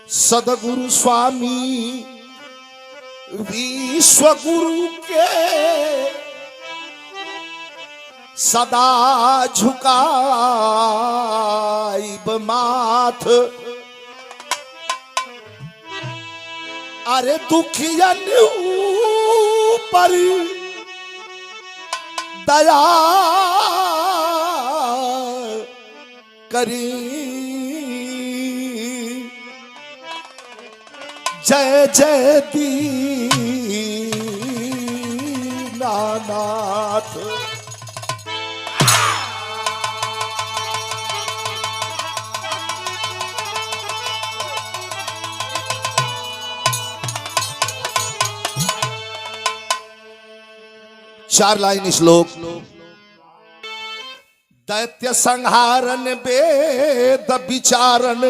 सदगुरु स्वामी विश्वगुरु के सदा झुकाइब माथ। अरे दुखियन पर दया करी, जय जय दीनानाथ। चार लाइन श्लोक। दैत्य संहारन वेद विचारन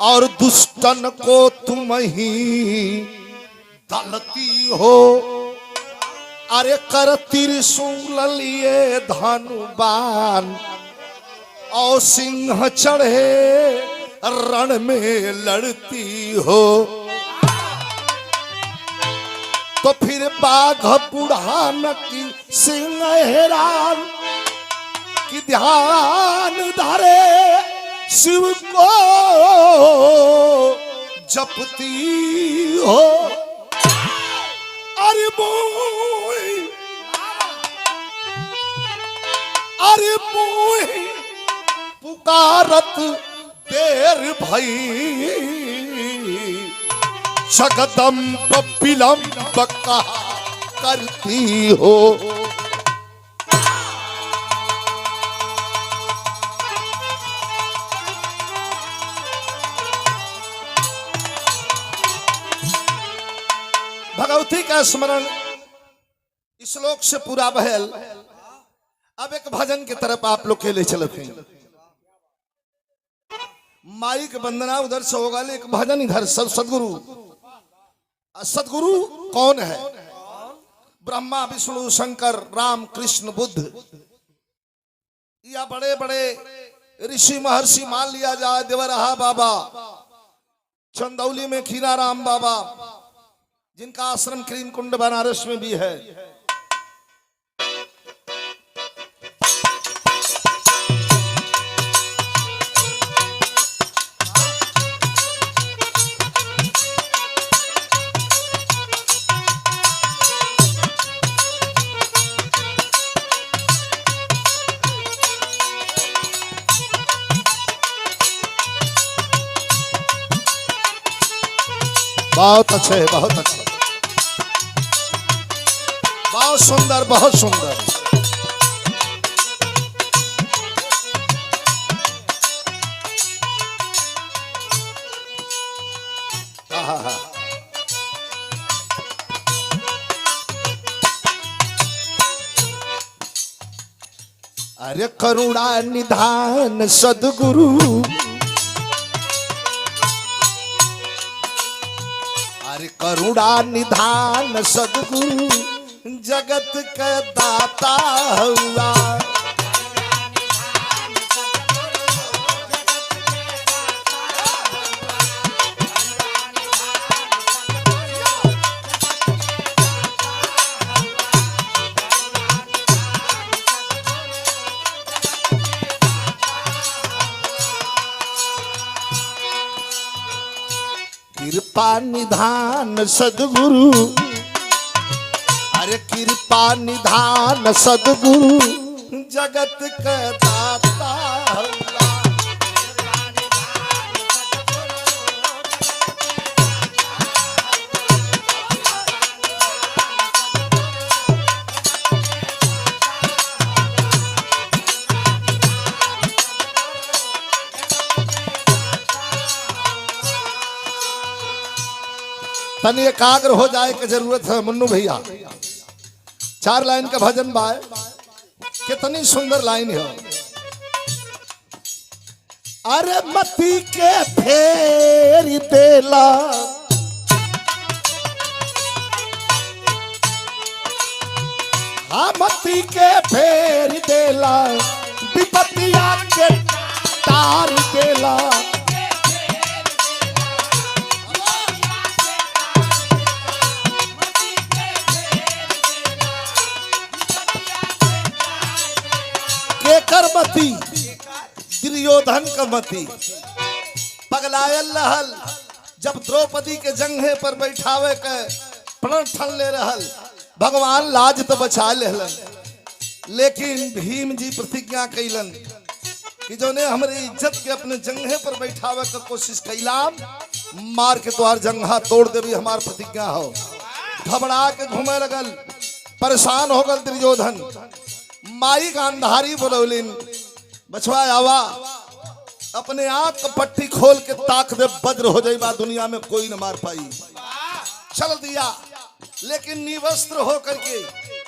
और दुष्टन को तुम ही दलती हो। अरे कर त्रिशूल लिए धनुबान और सिंह चढ़े रण में लड़ती हो। तो फिर बाघ बुढ़ान की सिंह हैरान की ध्यान धरे शिव को जपती हो। अरे मोह पुकारत देर भई, जगदम्ब विलंब कहा करती हो। भगवती का स्मरण इस श्लोक से पूरा बहल। अब एक भजन की तरफ आप लोग के लिए चलते हैं। माई की वंदना उधर से होगा, एक भजन इधर। सदगुरु सदगुरु कौन है? ब्रह्मा विष्णु शंकर राम कृष्ण बुद्ध, या बड़े बड़े ऋषि महर्षि मान लिया जाए। देवरहा बाबा, चंदौली में खीराराम बाबा, जिनका आश्रम क्रीम कुंड बनारस में भी है। बहुत अच्छे, बहुत अच्छे, बहुत सुंदर, बहुत सुंदर। अरे करुणा निधान सदगुरु, अरे करुणा निधान सदगुरु जगत का दाता हुआ। कृपा निधान सदगुरु, अरे कृपा निधान सदगुरु जगत का दाता हुआ। तन एकाग्र हो जाए की जरूरत है मुन्नू भैया। चार लाइन का भजन बाय, कितनी सुंदर लाइन है। अरे मती के फेर देला, हाँ मती के फेर देला, विपतिया के तार देला। मती पगलायल रहल। जब द्रौपदी के जंघे पर बैठावे के प्रण ठन ले रहल, भगवान लाज तो बचा लेहलन, लेकिन भीम जी प्रतिज्ञा कैलन कि जो ने हमारी इज्जत के अपने जंघे पर बैठावे के कोशिश कैलाम, मार के तोहार जंघा तोड़ देवी, हमार प्रतिज्ञा हो। घबरा के घूमे लगल, परेशान हो गल दुर्योधन। माई गांधारी बोलौलिन, बछवा आवा, अपने आंख का पट्टी खोल के ताक दे, वज्र हो जाई बा, दुनिया में कोई न मार पाई। चल दिया, लेकिन निवस्त्र हो करके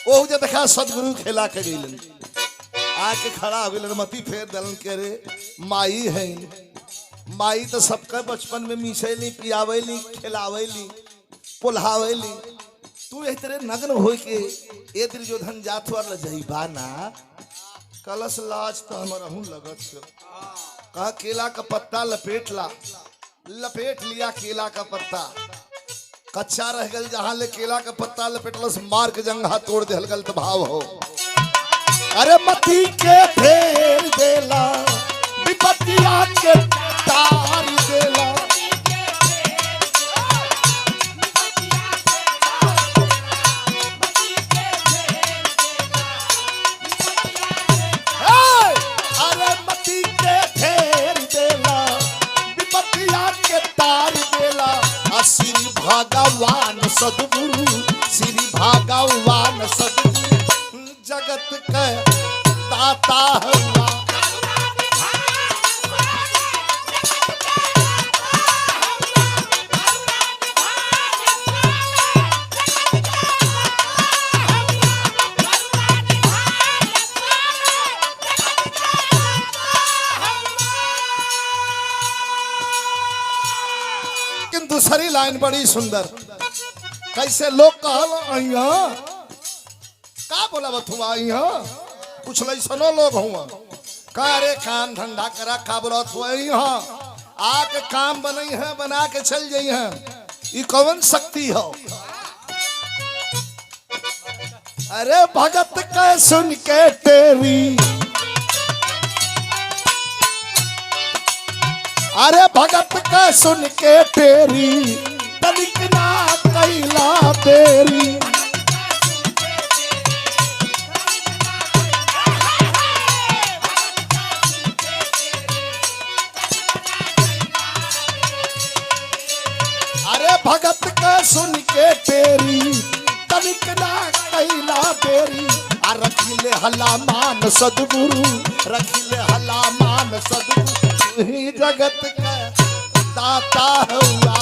ओह जे देखा सदगुरु खेला के गइलन, आके खड़ा हो गइलन, मती फेर दलन के रे माई है। माई तो सबका बचपन में मिसैली, पियावैली, खिलावैली, पोल्हावैली। तू इस तरह नग्न हो के ए दुर्योधन जात वाला जइबा ना, कलश लाज तो हमरा हूं लगत से। कहा केला का पत्ता लपेट ला, लपेट लिया केला का पत्ता, कच्चा रह गल, जहां ले केला का पत्ता लपेटलस, मार के जंघा तोड़ दे, गलत भाव हो। अरे मती के फेर देला, विपत्तिया के तार देला, अरे मती के फेर देला, विपत्तिया के तार देला। श्री भगवान सदगुरु, श्री भगवान सदगुरु, जगत के दाता हुआ। दूसरी लाइन बड़ी सुंदर, कैसे लोग कहल का बोला बथुआ कुछ लैसनो लोग हुआ का, रे काम धंधा करा, का बोला आके काम बनई है, बना के चल जाई है, ये कौन शक्ति हो। अरे भगत के सुन के तेरी, अरे भगत का सुन के तेरी, तनिक ना कैला तेरी। अरे भगत का सुन के तेरी, तनिक ना कैला तेरी। रखिले हला मान सदगुरु, रखिले हला मान सदगुरु, ही जगत का दाता हुआ।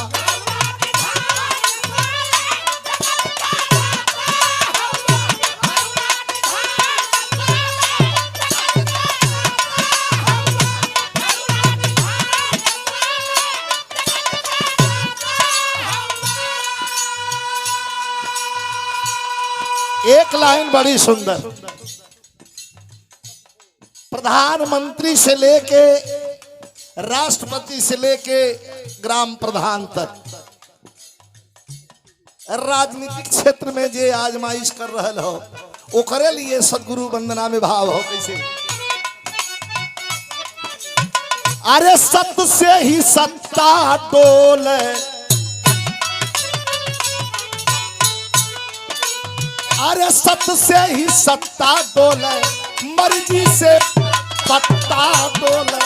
एक लाइन बड़ी सुंदर, प्रधानमंत्री से लेके राष्ट्रपति से लेके ग्राम प्रधान तक, राजनीतिक क्षेत्र में जे आजमाइश कर रहल हो, ओकरे लिए सदगुरु वंदना में भाव हो। कैसे? अरे सत्य से ही सत्ता डोले, अरे सत्य से ही सत्ता डोले, मर्जी से पत्ता डोले।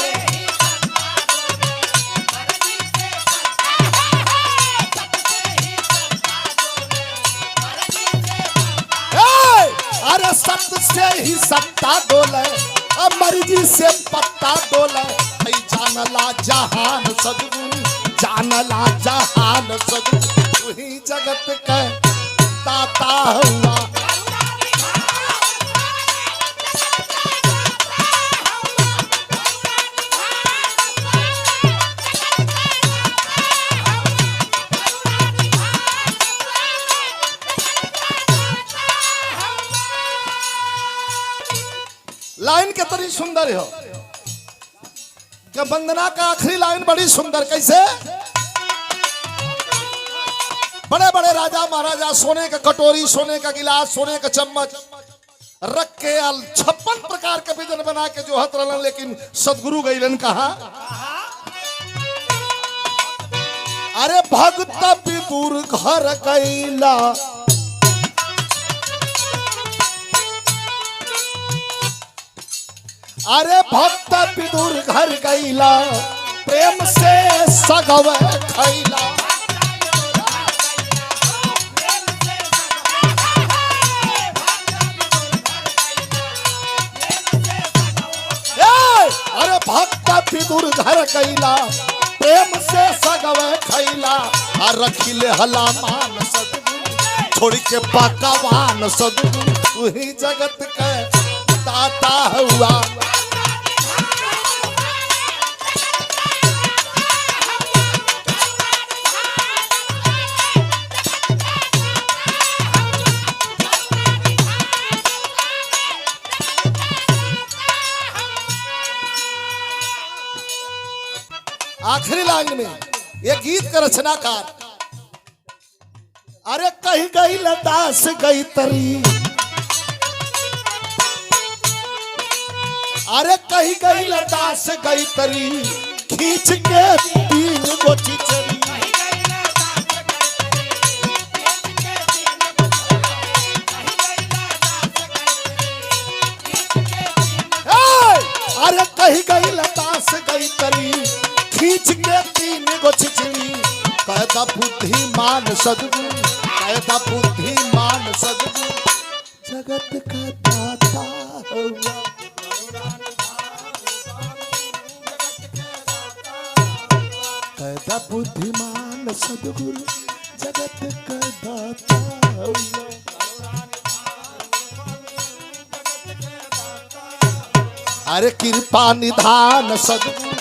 अरे सत्य से ही सत्ता डोले, मर्जी से पत्ता डोले। जानला जहान सदगुरु, जानला जहान सदगुरु, तू ही जगत का दाता हुआ। लाइन के तरी सुंदर हो, क्या वंदना का आखिरी लाइन बड़ी सुंदर। कैसे? बड़े बड़े राजा महाराजा सोने का कटोरी, सोने का गिलास, सोने का चम्मच, रख के 56 प्रकार के व्यंजन बना के जो हत रहलन, लेकिन सदगुरु गईलन कहा। अरे भक्त विदुर घर गईला, अरे भक्त विदुर घर गईला, प्रेम से सगव खैला। अरे भक्त विदुर घर गईला, प्रेम से सगव खैला। और रखिले हला मान सदगुरु, छोड़ के पकवान सदगुरु, तू ही जगत के दाता हुआ। आखिरी लाइन में ये गीत का रचनाकार, अरे कही गई लदास गई तरी, अरे कही गई लदास गई तरी, खींच के 3 गो चिचरी। अरे कही गई लदास गई तरी, खींच के 3 गो चिचड़ी। कहता बुद्धिमान सदगुरु, कहता बुद्धिमान सदगुरु, जगत का दाता हुआ। कहता बुद्धिमान सदगुरु, जगत का दाता हुआ। अरे कृपा निधान सदगुरु,